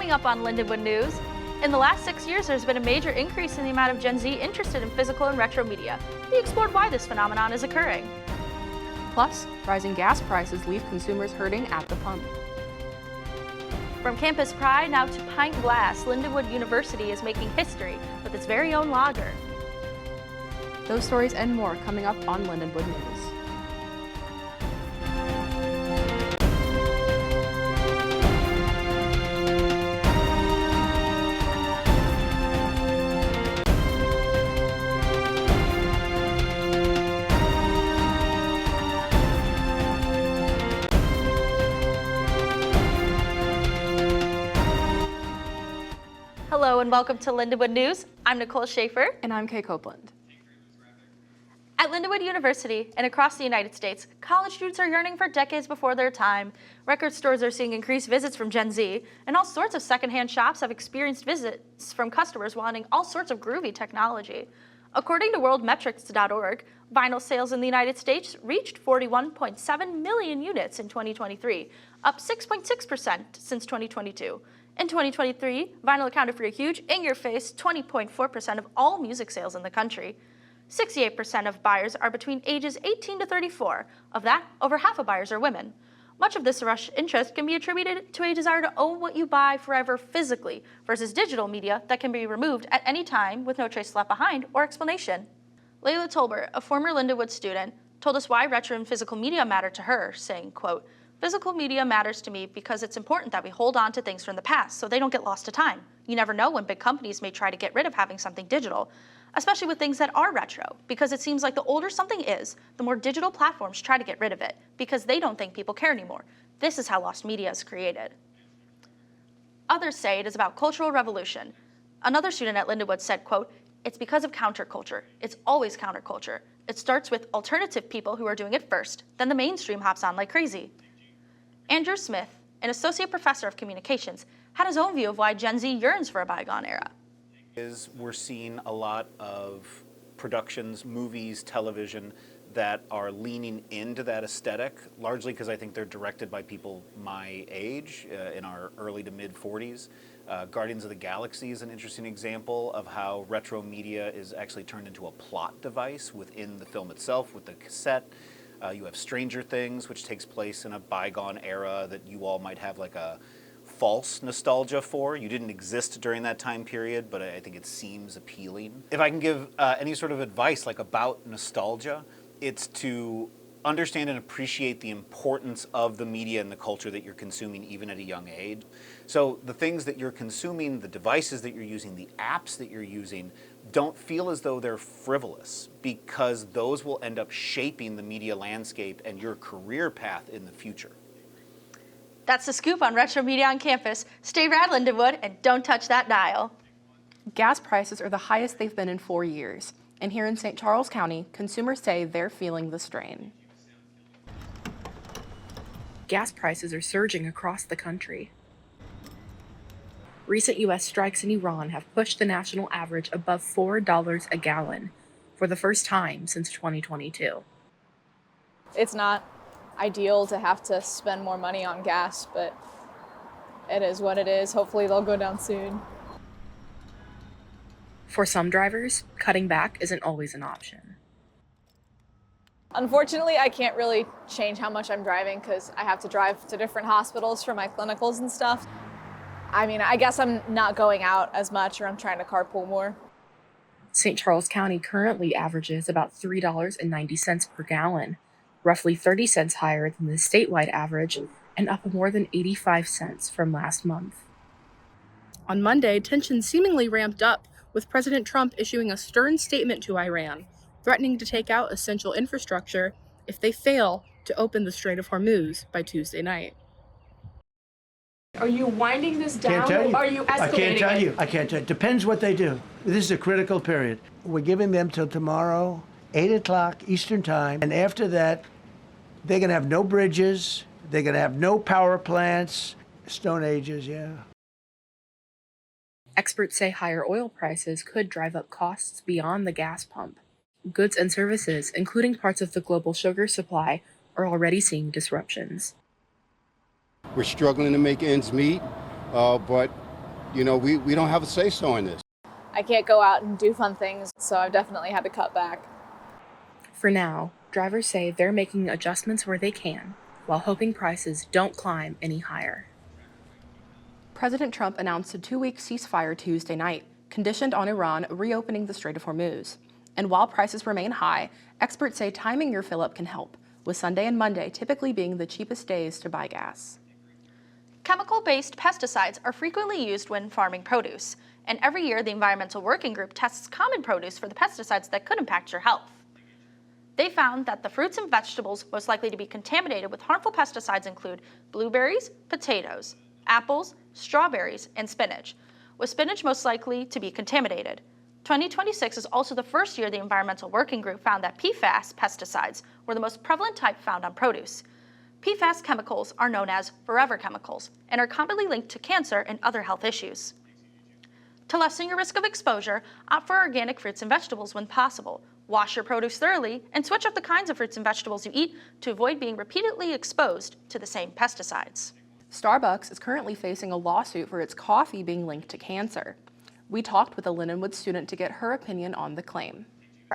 Coming up on Lindenwood News, in the last 6 years, there's been a major increase in the amount of Gen Z interested in physical and retro media. We explored why this phenomenon is occurring. Plus, rising gas prices leave consumers hurting at the pump. From campus pride now to pint glass, Lindenwood University is making history with its very own lager. Those stories and more coming up on Lindenwood News. Hello and welcome to Lindenwood News. I'm Nicole Schaefer. And I'm Kay Copeland. At Lindenwood University and across the United States, college students are yearning for decades before their time. Record stores are seeing increased visits from Gen Z, and all sorts of secondhand shops have experienced visits from customers wanting all sorts of groovy technology. According to worldmetrics.org, vinyl sales in the United States reached 41.7 million units in 2023, up 6.6% since 2022. In 2023, vinyl accounted for a huge, in-your-face 20.4% of all music sales in the country. 68% of buyers are between ages 18 to 34. Of that, over half of buyers are women. Much of this rush interest can be attributed to a desire to own what you buy forever physically versus digital media that can be removed at any time with no trace left behind or explanation. Layla Tolbert, a former Lindenwood student, told us why retro and physical media matter to her, saying, quote, "Physical media matters to me because it's important that we hold on to things from the past so they don't get lost to time. You never know when big companies may try to get rid of having something digital, especially with things that are retro, because it seems like the older something is, the more digital platforms try to get rid of it because they don't think people care anymore. This is how lost media is created." Others say it is about cultural revolution. Another student at Lindenwood said, quote, "It's because of counterculture. It's always counterculture. It starts with alternative people who are doing it first, then the mainstream hops on like crazy." Andrew Smith, an associate professor of communications, had his own view of why Gen Z yearns for a bygone era. We're seeing a lot of productions, movies, television that are leaning into that aesthetic, largely because I think they're directed by people my age, in our early to mid 40s. Guardians of the Galaxy is an interesting example of how retro media is actually turned into a plot device within the film itself with the cassette. You have Stranger Things, which takes place in a bygone era that you all might have like a false nostalgia for. You didn't exist during that time period, but I think it seems appealing. If I can give any sort of advice like about nostalgia, it's to understand and appreciate the importance of the media and the culture that you're consuming even at a young age. So the things that you're consuming, the devices that you're using, the apps that you're using, don't feel as though they're frivolous, because those will end up shaping the media landscape and your career path in the future. That's the scoop on retro media on campus. Stay rad, Lindenwood, and don't touch that dial. Gas prices are the highest they've been in 4 years. And here in St. Charles County, consumers say they're feeling the strain. Gas prices are surging across the country. Recent U.S. strikes in Iran have pushed the national average above $4 a gallon for the first time since 2022. It's not ideal to have to spend more money on gas, but it is what it is. Hopefully they'll go down soon. For some drivers, cutting back isn't always an option. Unfortunately, I can't really change how much I'm driving because I have to drive to different hospitals for my clinicals and stuff. I mean, I guess I'm not going out as much, or I'm trying to carpool more. St. Charles County currently averages about $3.90 per gallon, roughly 30 cents higher than the statewide average and up more than 85 cents from last month. On Monday, tensions seemingly ramped up, with President Trump issuing a stern statement to Iran, threatening to take out essential infrastructure if they fail to open the Strait of Hormuz by Tuesday night. Are you winding this down? Can't tell you. Or are you escalating I can't tell it? you. I can't tell you. Depends what they do. This is a critical period. We're giving them till tomorrow, 8 o'clock Eastern time. And after that, they're going to have no bridges. They're going to have no power plants. Stone Ages, yeah. Experts say higher oil prices could drive up costs beyond the gas pump. Goods and services, including parts of the global sugar supply, are already seeing disruptions. We're struggling to make ends meet, but you know, we don't have a say-so in this. I can't go out and do fun things, so I've definitely had to cut back. For now, drivers say they're making adjustments where they can, while hoping prices don't climb any higher. President Trump announced a 2-week ceasefire Tuesday night, conditioned on Iran reopening the Strait of Hormuz. And while prices remain high, experts say timing your fill-up can help, with Sunday and Monday typically being the cheapest days to buy gas. Chemical-based pesticides are frequently used when farming produce, and every year the Environmental Working Group tests common produce for the pesticides that could impact your health. They found that the fruits and vegetables most likely to be contaminated with harmful pesticides include blueberries, potatoes, apples, strawberries, and spinach, with spinach most likely to be contaminated. 2026 is also the first year the Environmental Working Group found that PFAS pesticides were the most prevalent type found on produce. PFAS chemicals are known as forever chemicals and are commonly linked to cancer and other health issues. To lessen your risk of exposure, opt for organic fruits and vegetables when possible. Wash your produce thoroughly and switch up the kinds of fruits and vegetables you eat to avoid being repeatedly exposed to the same pesticides. Starbucks is currently facing a lawsuit for its coffee being linked to cancer. We talked with a Lindenwood student to get her opinion on the claim.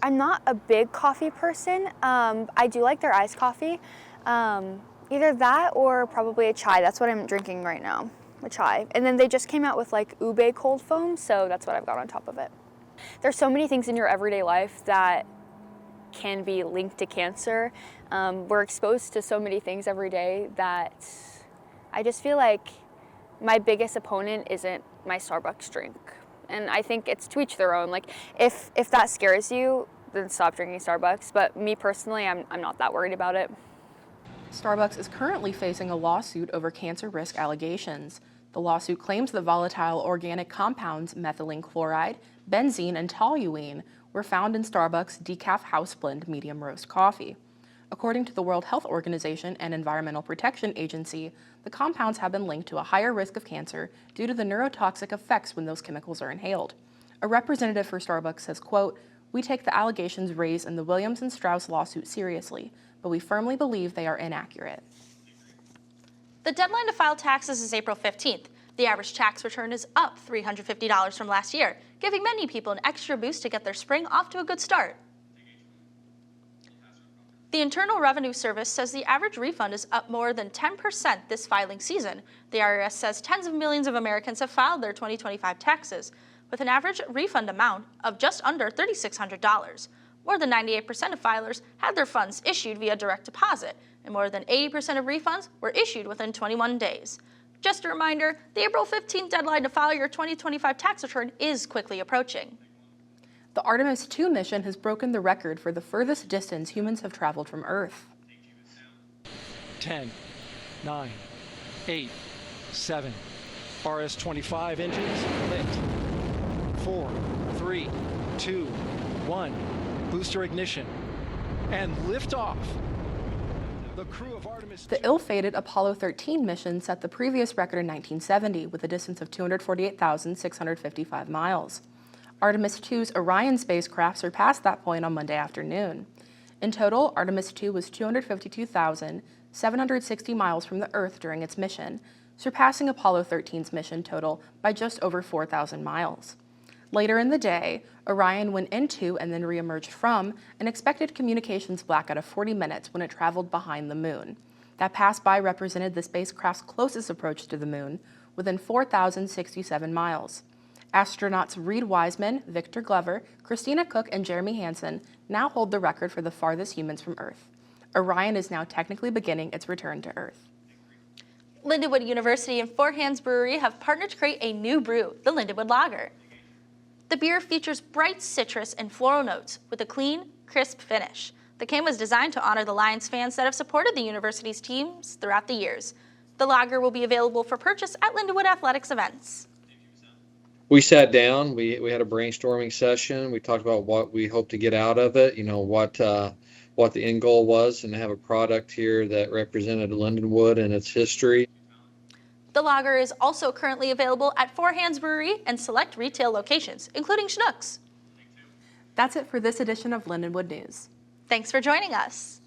I'm not a big coffee person. I do like their iced coffee. Either that or probably a chai. That's what I'm drinking right now, a chai. And then they just came out with like ube cold foam, so that's what I've got on top of it. There's so many things in your everyday life that can be linked to cancer. We're exposed to so many things every day that I just feel like my biggest opponent isn't my Starbucks drink. And I think it's to each their own. Like if that scares you, then stop drinking Starbucks. But me personally, I'm not that worried about it. Starbucks is currently facing a lawsuit over cancer risk allegations. The lawsuit claims the volatile organic compounds methylene chloride, benzene, and toluene were found in Starbucks decaf house blend medium roast coffee. According to the World Health Organization and Environmental Protection Agency, the compounds have been linked to a higher risk of cancer due to the neurotoxic effects when those chemicals are inhaled. A representative for Starbucks says, quote, "We take the allegations raised in the Williams and Strauss lawsuit seriously, but we firmly believe they are inaccurate." The deadline to file taxes is April 15th. The average tax return is up $350 from last year, giving many people an extra boost to get their spring off to a good start. The Internal Revenue Service says the average refund is up more than 10% this filing season. The IRS says tens of millions of Americans have filed their 2025 taxes, with an average refund amount of just under $3,600. More than 98% of filers had their funds issued via direct deposit, and more than 80% of refunds were issued within 21 days. Just a reminder, the April 15th deadline to file your 2025 tax return is quickly approaching. The Artemis II mission has broken the record for the furthest distance humans have traveled from Earth. 10, 9, 8, 7, RS-25 engines lit. 4, 3, 2, 1, booster ignition, and liftoff. The crew of Artemis. The ill-fated Apollo 13 mission set the previous record in 1970 with a distance of 248,655 miles. Artemis II's Orion spacecraft surpassed that point on Monday afternoon. In total, Artemis II was 252,760 miles from the Earth during its mission, surpassing Apollo 13's mission total by just over 4,000 miles. Later in the day, Orion went into and then re-emerged from an expected communications blackout of 40 minutes when it traveled behind the moon. That pass-by represented the spacecraft's closest approach to the moon, within 4,067 miles. Astronauts Reed Wiseman, Victor Glover, Christina Cook, and Jeremy Hansen now hold the record for the farthest humans from Earth. Orion is now technically beginning its return to Earth. Lindenwood University and Hands Brewery have partnered to create a new brew, the Lindenwood Lager. The beer features bright citrus and floral notes with a clean, crisp finish. The can was designed to honor the Lions fans that have supported the university's teams throughout the years. The lager will be available for purchase at Lindenwood Athletics events. We sat down, we had a brainstorming session. We talked about what we hope to get out of it, what the end goal was, and have a product here that represented Lindenwood and its history. The lager is also currently available at Hands Brewery and select retail locations, including Schnucks. That's it for this edition of Lindenwood News. Thanks for joining us.